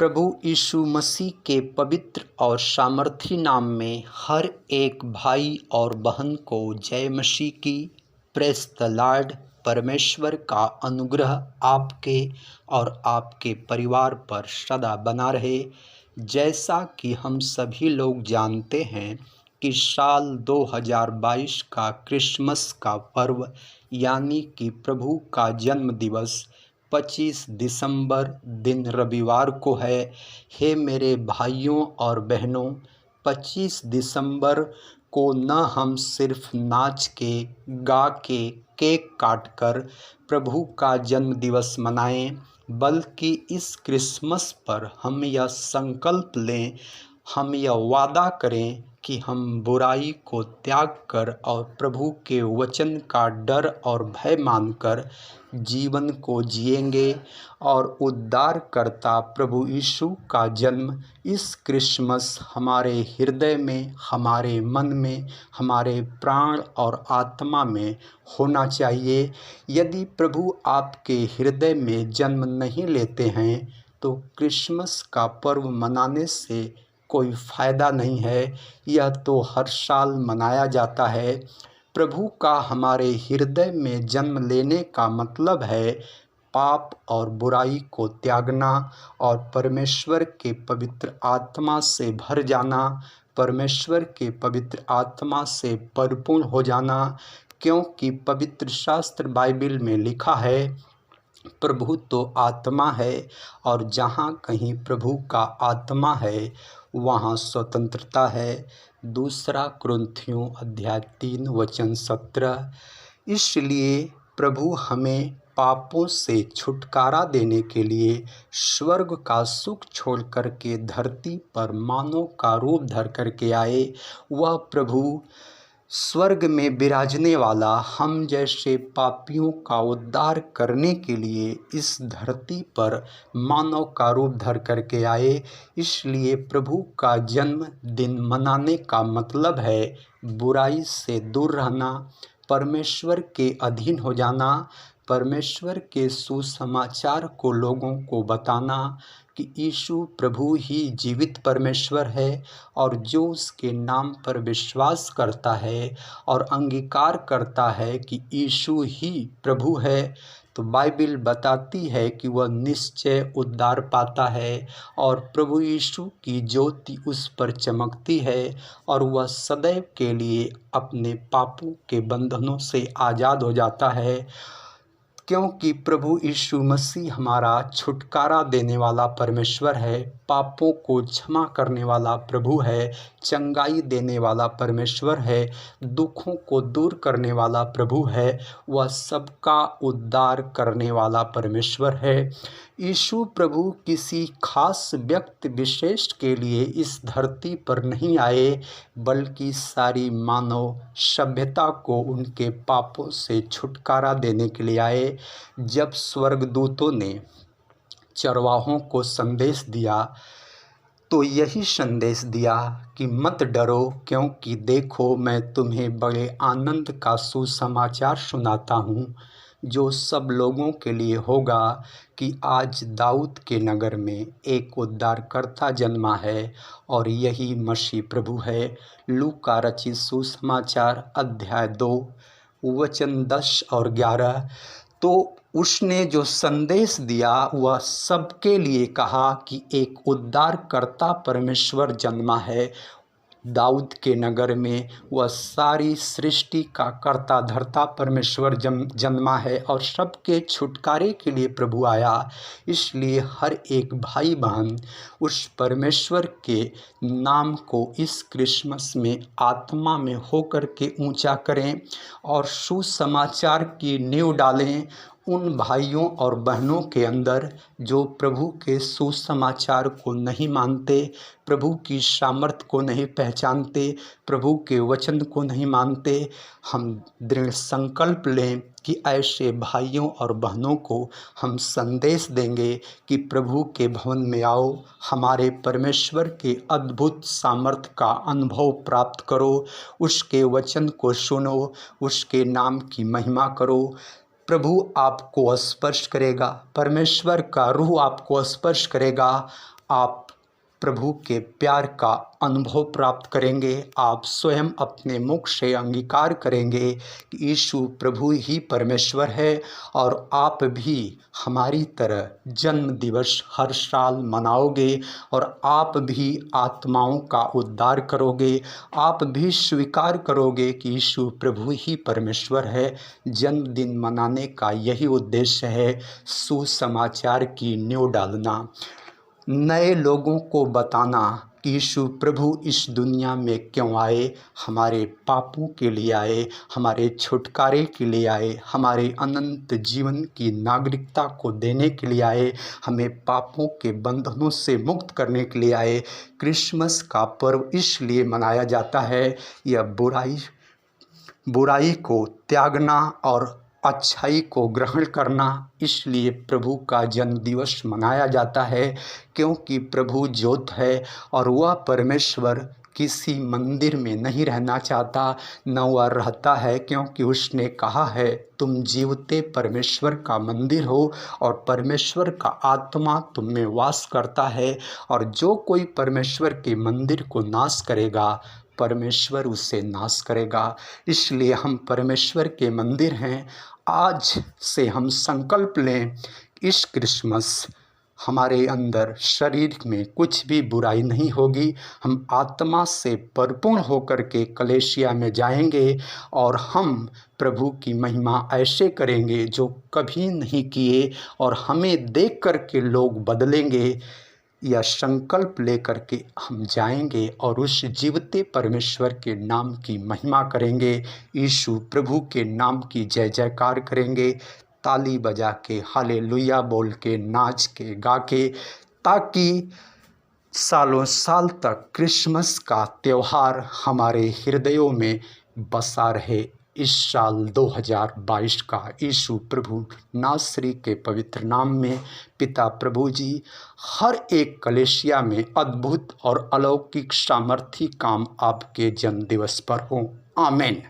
प्रभु यीशु मसीह के पवित्र और सामर्थी नाम में हर एक भाई और बहन को जय मसीह की। Praise the Lord. परमेश्वर का अनुग्रह आपके और आपके परिवार पर सदा बना रहे। जैसा कि हम सभी लोग जानते हैं कि साल 2022 का क्रिसमस का पर्व यानी कि प्रभु का जन्म दिवस 25 दिसंबर दिन रविवार को है। हे मेरे भाइयों और बहनों, 25 दिसंबर को न हम सिर्फ नाच के, गा के, केक काट कर प्रभु का जन्म दिवस मनाएं, बल्कि इस क्रिसमस पर हम यह संकल्प लें, हम यह वादा करें कि हम बुराई को त्याग कर और प्रभु के वचन का डर और भय मानकर जीवन को जिएंगे और उद्धारकर्ता प्रभु यीशु का जन्म इस क्रिसमस हमारे हृदय में, हमारे मन में, हमारे प्राण और आत्मा में होना चाहिए। यदि प्रभु आपके हृदय में जन्म नहीं लेते हैं तो क्रिसमस का पर्व मनाने से कोई फ़ायदा नहीं है। यह तो हर साल मनाया जाता है। प्रभु का हमारे हृदय में जन्म लेने का मतलब है पाप और बुराई को त्यागना और परमेश्वर के पवित्र आत्मा से भर जाना, परमेश्वर के पवित्र आत्मा से परिपूर्ण हो जाना। क्योंकि पवित्र शास्त्र बाइबल में लिखा है, प्रभु तो आत्मा है और जहाँ कहीं प्रभु का आत्मा है वहाँ स्वतंत्रता है। दूसरा कुरिन्थियों अध्याय 3 वचन 17। इसलिए प्रभु हमें पापों से छुटकारा देने के लिए स्वर्ग का सुख छोड़ कर के धरती पर मानव का रूप धर कर के आए। वह प्रभु स्वर्ग में विराजने वाला हम जैसे पापियों का उद्धार करने के लिए इस धरती पर मानव का रूप धर करके आए। इसलिए प्रभु का जन्म दिन मनाने का मतलब है बुराई से दूर रहना, परमेश्वर के अधीन हो जाना, परमेश्वर के सुसमाचार को लोगों को बताना कि यीशु प्रभु ही जीवित परमेश्वर है और जो उसके नाम पर विश्वास करता है और अंगीकार करता है कि यीशु ही प्रभु है, तो बाइबल बताती है कि वह निश्चय उद्धार पाता है और प्रभु यीशु की ज्योति उस पर चमकती है और वह सदैव के लिए अपने पापों के बंधनों से आज़ाद हो जाता है। क्योंकि प्रभु यीशु मसीह हमारा छुटकारा देने वाला परमेश्वर है, पापों को क्षमा करने वाला प्रभु है, चंगाई देने वाला परमेश्वर है, दुखों को दूर करने वाला प्रभु है, वह सबका उद्धार करने वाला परमेश्वर है। यीशु प्रभु किसी खास व्यक्ति विशेष के लिए इस धरती पर नहीं आए, बल्कि सारी मानव सभ्यता को उनके पापों से छुटकारा देने के लिए आए। जब स्वर्गदूतों ने चरवाहों को संदेश दिया तो यही संदेश दिया कि मत डरो, क्योंकि देखो मैं तुम्हें बड़े आनंद का सुसमाचार सुनाता हूँ, जो सब लोगों के लिए होगा कि आज दाऊद के नगर में एक उद्धारकर्ता जन्मा है और यही मसीह प्रभु है। लूका रचित सुसमाचार अध्याय 2 वचन 10 और 11। तो उसने जो संदेश दिया वह सबके लिए कहा कि एक उद्धारकर्ता परमेश्वर जन्मा है दाऊद के नगर में। वह सारी सृष्टि का कर्ता धर्ता परमेश्वर जन्मा है और सबके छुटकारे के लिए प्रभु आया। इसलिए हर एक भाई बहन उस परमेश्वर के नाम को इस क्रिसमस में आत्मा में होकर के ऊंचा करें और सुसमाचार की नींव डालें उन भाइयों और बहनों के अंदर जो प्रभु के सुसमाचार को नहीं मानते, प्रभु की सामर्थ को नहीं पहचानते, प्रभु के वचन को नहीं मानते। हम दृढ़ संकल्प लें कि ऐसे भाइयों और बहनों को हम संदेश देंगे कि प्रभु के भवन में आओ, हमारे परमेश्वर के अद्भुत सामर्थ का अनुभव प्राप्त करो, उसके वचन को सुनो, उसके नाम की महिमा करो। प्रभु आपको स्पर्श करेगा, परमेश्वर का रूह आपको स्पर्श करेगा, आप प्रभु के प्यार का अनुभव प्राप्त करेंगे। आप स्वयं अपने मुख से अंगीकार करेंगे कि यीशु प्रभु ही परमेश्वर है और आप भी हमारी तरह जन्म दिवस हर साल मनाओगे और आप भी आत्माओं का उद्धार करोगे। आप भी स्वीकार करोगे कि यीशु प्रभु ही परमेश्वर है। जन्मदिन मनाने का यही उद्देश्य है, सुसमाचार की नींव डालना, नए लोगों को बताना कि यीशु प्रभु इस दुनिया में क्यों आए, हमारे पापों के लिए आए, हमारे छुटकारे के लिए आए, हमारे अनंत जीवन की नागरिकता को देने के लिए आए, हमें पापों के बंधनों से मुक्त करने के लिए आए। क्रिसमस का पर्व इसलिए मनाया जाता है, यह बुराई को त्यागना और अच्छाई को ग्रहण करना, इसलिए प्रभु का जन्म दिवस मनाया जाता है। क्योंकि प्रभु ज्योत है और वह परमेश्वर किसी मंदिर में नहीं रहना चाहता, न वह रहता है, क्योंकि उसने कहा है तुम जीवते परमेश्वर का मंदिर हो और परमेश्वर का आत्मा तुम में वास करता है। और जो कोई परमेश्वर के मंदिर को नाश करेगा, परमेश्वर उसे नाश करेगा। इसलिए हम परमेश्वर के मंदिर हैं। आज से हम संकल्प लें, इस क्रिसमस हमारे अंदर शरीर में कुछ भी बुराई नहीं होगी। हम आत्मा से परिपूर्ण होकर के कलीसिया में जाएंगे और हम प्रभु की महिमा ऐसे करेंगे जो कभी नहीं किए, और हमें देख कर के लोग बदलेंगे। यह संकल्प लेकर के हम जाएंगे और उस जीवते परमेश्वर के नाम की महिमा करेंगे, यीशु प्रभु के नाम की जय जयकार करेंगे, ताली बजा के, हालेलुया बोल के, नाच के, गा के, ताकि सालों साल तक क्रिसमस का त्यौहार हमारे हृदयों में बसा रहे। इस साल 2022 का यीशु प्रभु नासरी के पवित्र नाम में पिता प्रभु जी हर एक कलीसिया में अद्भुत और अलौकिक सामर्थी काम आपके जन्म दिवस पर हों। आमीन।